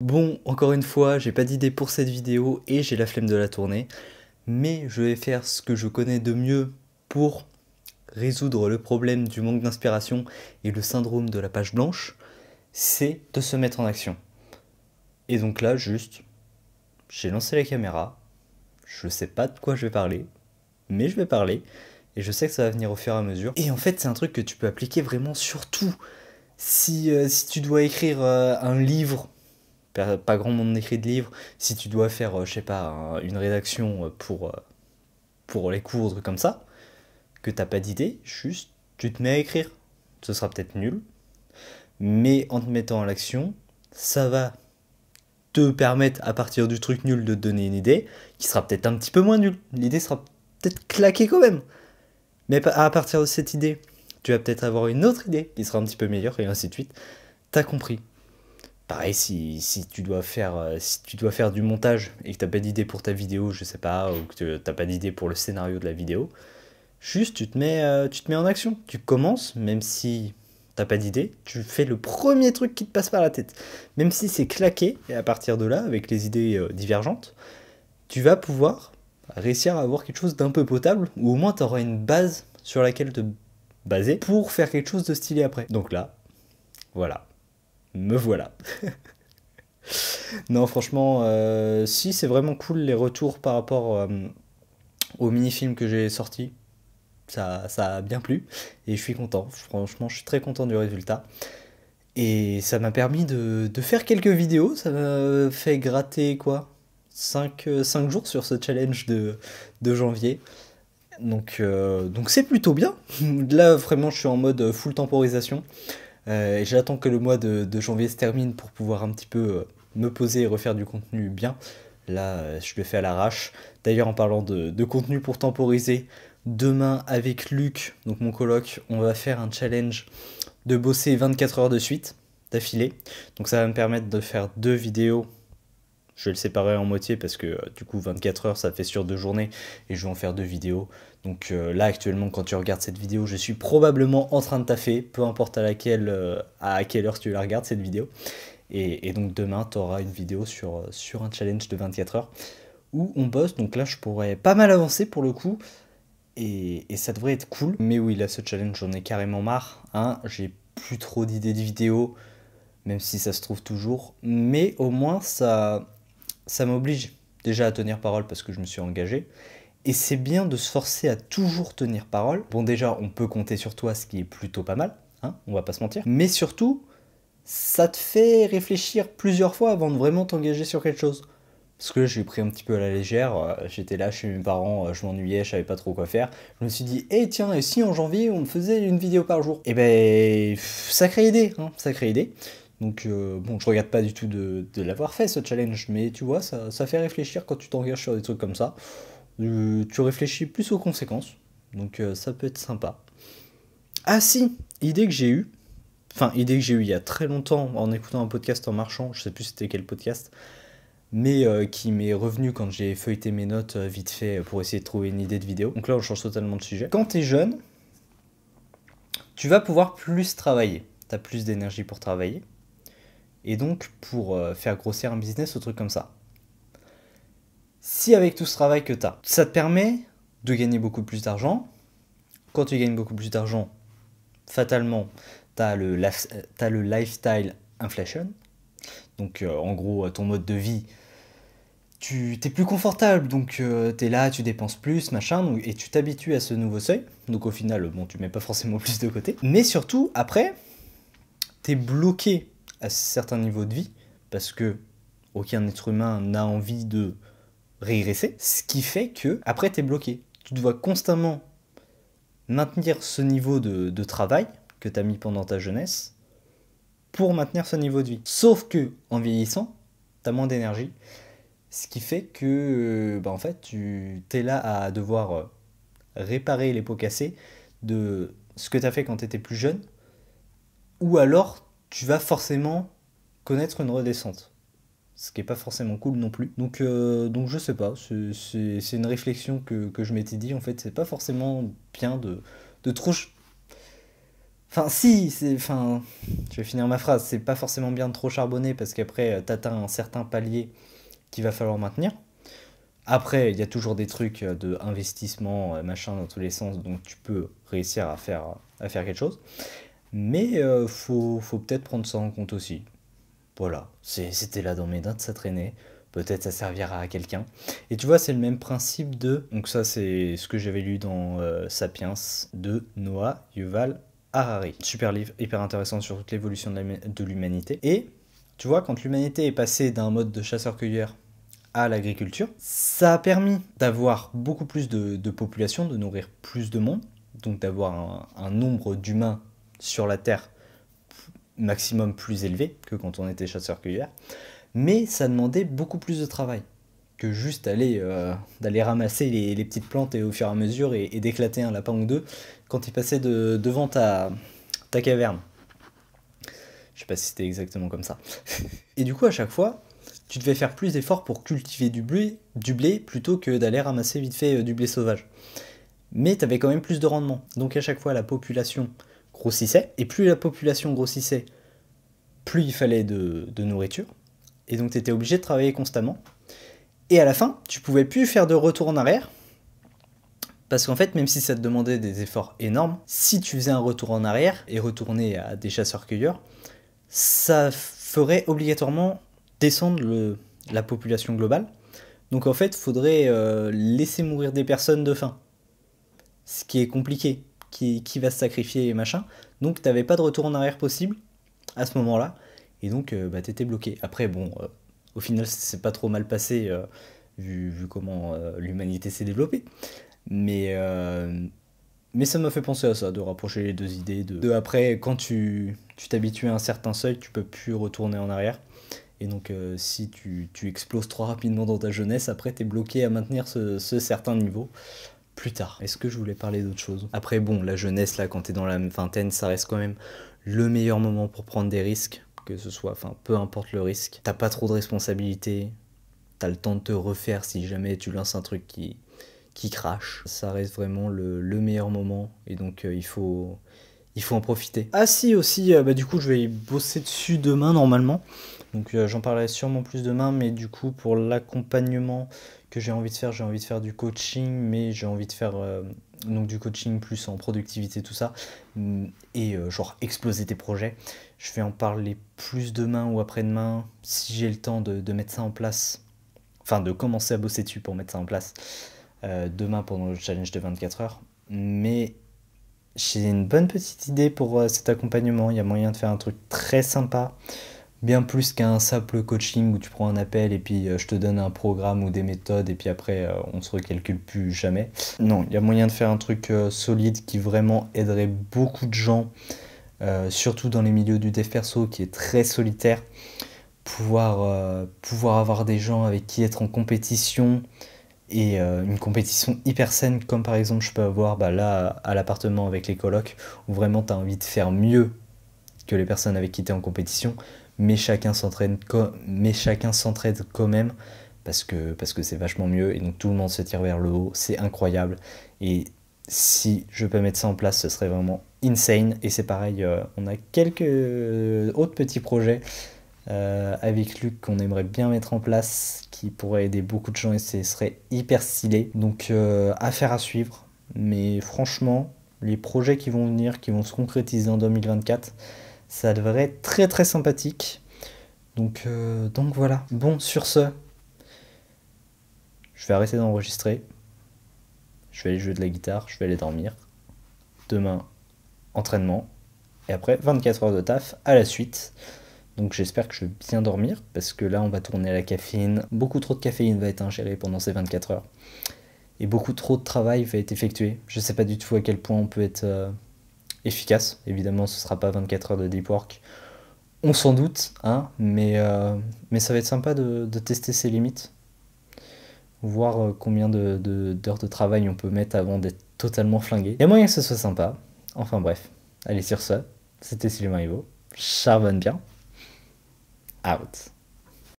Bon, encore une fois, j'ai pas d'idée pour cette vidéo et j'ai la flemme de la tourner, mais je vais faire ce que je connais de mieux pour résoudre le problème du manque d'inspiration et le syndrome de la page blanche, c'est de se mettre en action. Et donc là, juste, j'ai lancé la caméra, je sais pas de quoi je vais parler, mais je vais parler, et je sais que ça va venir au fur et à mesure. Et en fait, c'est un truc que tu peux appliquer vraiment sur tout. Si tu dois écrire un livre, pas grand monde écrit de livres. Si tu dois faire, je sais pas, une rédaction pour les cours, trucs comme ça, que t'as pas d'idée, juste tu te mets à écrire. Ce sera peut-être nul, mais en te mettant à l'action, ça va te permettre à partir du truc nul de te donner une idée qui sera peut-être un petit peu moins nulle. L'idée sera peut-être claquée quand même. Mais à partir de cette idée, tu vas peut-être avoir une autre idée qui sera un petit peu meilleure et ainsi de suite. T'as compris. Pareil, si tu dois faire du montage et que t'as pas d'idée pour ta vidéo, je sais pas, ou que t'as pas d'idée pour le scénario de la vidéo, juste tu te mets en action. Tu commences, même si t'as pas d'idée, tu fais le premier truc qui te passe par la tête. Même si c'est claqué, et à partir de là, avec les idées divergentes, tu vas pouvoir réussir à avoir quelque chose d'un peu potable, ou au moins t'auras une base sur laquelle te baser pour faire quelque chose de stylé après. Donc là, voilà. Me voilà. Non, franchement, si, c'est vraiment cool les retours par rapport au mini-film que j'ai sorti. Ça a bien plu et je suis content. Franchement, je suis très content du résultat. Et ça m'a permis de faire quelques vidéos. Ça m'a fait gratter quoi 5 jours sur ce challenge de janvier. Donc c'est plutôt bien. Là, vraiment, je suis en mode full temporisation. Et j'attends que le mois de janvier se termine pour pouvoir un petit peu me poser et refaire du contenu bien. Là, je le fais à l'arrache. D'ailleurs, en parlant de contenu pour temporiser, demain avec Luc, donc mon coloc, on va faire un challenge de bosser 24 heures de suite, d'affilée. Donc ça va me permettre de faire 2 vidéos. Je vais le séparer en moitié parce que du coup 24 heures ça fait sur 2 journées et je vais en faire 2 vidéos. Donc là actuellement quand tu regardes cette vidéo je suis probablement en train de taffer, peu importe à quelle heure tu la regardes cette vidéo. Et donc demain tu auras une vidéo sur un challenge de 24 heures où on bosse. Donc là je pourrais pas mal avancer pour le coup et ça devrait être cool. Mais oui là ce challenge j'en ai carrément marre. Hein. J'ai plus trop d'idées de vidéos même si ça se trouve toujours. Mais au moins ça m'oblige déjà à tenir parole parce que je me suis engagé. Et c'est bien de se forcer à toujours tenir parole. Bon, déjà, on peut compter sur toi, ce qui est plutôt pas mal, hein, on va pas se mentir. Mais surtout, ça te fait réfléchir plusieurs fois avant de vraiment t'engager sur quelque chose. Parce que j'ai pris un petit peu à la légère, j'étais là chez mes parents, je m'ennuyais, je savais pas trop quoi faire. Je me suis dit, eh tiens, et si en janvier on faisait une vidéo par jour? Et ben, sacrée idée, hein, sacrée idée. Donc bon, je regarde pas du tout de l'avoir fait ce challenge, mais tu vois, ça fait réfléchir quand tu t'engages sur des trucs comme ça. Tu réfléchis plus aux conséquences, donc ça peut être sympa. Ah si, idée que j'ai eue il y a très longtemps en écoutant un podcast en marchant, je sais plus c'était quel podcast, mais qui m'est revenu quand j'ai feuilleté mes notes vite fait pour essayer de trouver une idée de vidéo. Donc là on change totalement de sujet. Quand t'es jeune, tu vas pouvoir plus travailler, t'as plus d'énergie pour travailler, et donc pour faire grossir un business ou truc comme ça. Si avec tout ce travail que t'as, ça te permet de gagner beaucoup plus d'argent, quand tu gagnes beaucoup plus d'argent, fatalement, t'as le lifestyle inflation. Donc en gros, ton mode de vie, tu t'es plus confortable, donc t'es là, tu dépenses plus, machin, et tu t'habitues à ce nouveau seuil. Donc au final, bon, tu mets pas forcément plus de côté. Mais surtout, après, t'es bloqué à certains niveaux de vie, parce que aucun être humain n'a envie de régresser. Ce qui fait que, après, t'es bloqué. Tu dois constamment maintenir ce niveau de travail que tu as mis pendant ta jeunesse pour maintenir ce niveau de vie. Sauf que en vieillissant, tu as moins d'énergie, ce qui fait que en fait, tu es là à devoir réparer les pots cassés de ce que tu as fait quand tu étais plus jeune, ou alors tu vas forcément connaître une redescente. Ce qui est pas forcément cool non plus. Donc je sais pas, c'est une réflexion que je m'étais dit, en fait, c'est pas forcément bien de trop Enfin, si, enfin, je vais finir ma phrase, c'est pas forcément bien de trop charbonner parce qu'après, t'atteins un certain palier qu'il va falloir maintenir. Après, il y a toujours des trucs de investissement, machin, dans tous les sens, donc tu peux réussir à faire quelque chose. Mais faut peut-être prendre ça en compte aussi. Voilà, c'était là dans mes notes, ça traînait. Peut-être ça servira à quelqu'un. Et tu vois, c'est le même principe de... Donc ça, c'est ce que j'avais lu dans Sapiens de Noah Yuval Harari. Super livre, hyper intéressant sur toute l'évolution de l'humanité. Et tu vois, quand l'humanité est passée d'un mode de chasseur-cueilleur à l'agriculture, ça a permis d'avoir beaucoup plus de population, de nourrir plus de monde, donc d'avoir un nombre d'humains sur la Terre maximum plus élevé que quand on était chasseur-cueilleur, mais ça demandait beaucoup plus de travail que juste d'aller ramasser les petites plantes et au fur et à mesure et d'éclater un lapin ou deux quand il passait devant ta caverne. Je sais pas si c'était exactement comme ça. Et du coup, à chaque fois, tu devais faire plus d'efforts pour cultiver du blé plutôt que d'aller ramasser vite fait du blé sauvage. Mais tu avais quand même plus de rendement. Donc à chaque fois, la population grossissait. Et plus la population grossissait, plus il fallait de nourriture. Et donc tu étais obligé de travailler constamment. Et à la fin, tu pouvais plus faire de retour en arrière. Parce qu'en fait, même si ça te demandait des efforts énormes, si tu faisais un retour en arrière et retourner à des chasseurs-cueilleurs, ça ferait obligatoirement descendre la population globale. Donc en fait, il faudrait laisser mourir des personnes de faim. Ce qui est compliqué. Qui va se sacrifier et machin. Donc t'avais pas de retour en arrière possible à ce moment-là. Et donc bah, t'étais bloqué. Après, bon, au final, c'est pas trop mal passé vu comment l'humanité s'est développée. Mais, euh, mais ça m'a fait penser à ça, de rapprocher les deux idées. Après, quand tu t'habitues à un certain seuil, tu peux plus retourner en arrière. Et donc, si tu exploses trop rapidement dans ta jeunesse, après, t'es bloqué à maintenir ce certain niveau plus tard. Est-ce que je voulais parler d'autre chose? Après, bon, la jeunesse, là, quand t'es dans la vingtaine, ça reste quand même le meilleur moment pour prendre des risques, que ce soit, enfin, peu importe le risque. T'as pas trop de responsabilités, t'as le temps de te refaire si jamais tu lances un truc qui crache. Ça reste vraiment le meilleur moment, et donc il faut en profiter. Ah si, aussi, bah, du coup, je vais y bosser dessus demain, normalement. Donc j'en parlerai sûrement plus demain, mais du coup, pour l'accompagnement que j'ai envie de faire du coaching, mais j'ai envie de faire donc du coaching plus en productivité, tout ça, et genre exploser tes projets. Je vais en parler plus demain ou après-demain, si j'ai le temps de mettre ça en place, enfin de commencer à bosser dessus pour mettre ça en place demain pendant le challenge de 24 heures. Mais j'ai une bonne petite idée pour cet accompagnement. Il y a moyen de faire un truc très sympa, bien plus qu'un simple coaching où tu prends un appel et puis je te donne un programme ou des méthodes et puis après on se recalcule plus jamais. Non, il y a moyen de faire un truc solide qui vraiment aiderait beaucoup de gens, surtout dans les milieux du dev perso qui est très solitaire. Pouvoir avoir des gens avec qui être en compétition et une compétition hyper saine comme par exemple je peux avoir bah, là à l'appartement avec les colocs où vraiment tu as envie de faire mieux que les personnes avec qui tu es en compétition, mais mais chacun s'entraide quand même parce que c'est vachement mieux et donc tout le monde se tire vers le haut, c'est incroyable. Et si je peux mettre ça en place, ce serait vraiment insane. Et c'est pareil, on a quelques autres petits projets avec Luc qu'on aimerait bien mettre en place, qui pourrait aider beaucoup de gens et ce serait hyper stylé. Donc affaire à suivre. Mais franchement, les projets qui vont venir, qui vont se concrétiser en 2024, ça devrait être très très sympathique. Donc voilà. Bon, sur ce, je vais arrêter d'enregistrer. Je vais aller jouer de la guitare, je vais aller dormir. Demain, entraînement. Et après, 24 heures de taf à la suite. Donc j'espère que je vais bien dormir, parce que là on va tourner à la caféine. Beaucoup trop de caféine va être ingérée pendant ces 24 heures. Et beaucoup trop de travail va être effectué. Je sais pas du tout à quel point on peut être efficace. Évidemment ce sera pas 24 heures de deep work. On s'en doute, hein, mais ça va être sympa de tester ses limites. Voir combien d'heures de travail on peut mettre avant d'être totalement flingué. Il y a moyen que ce soit sympa. Enfin bref. Allez sur ça, c'était Sylvain Ivo. Charbonne bien. Out.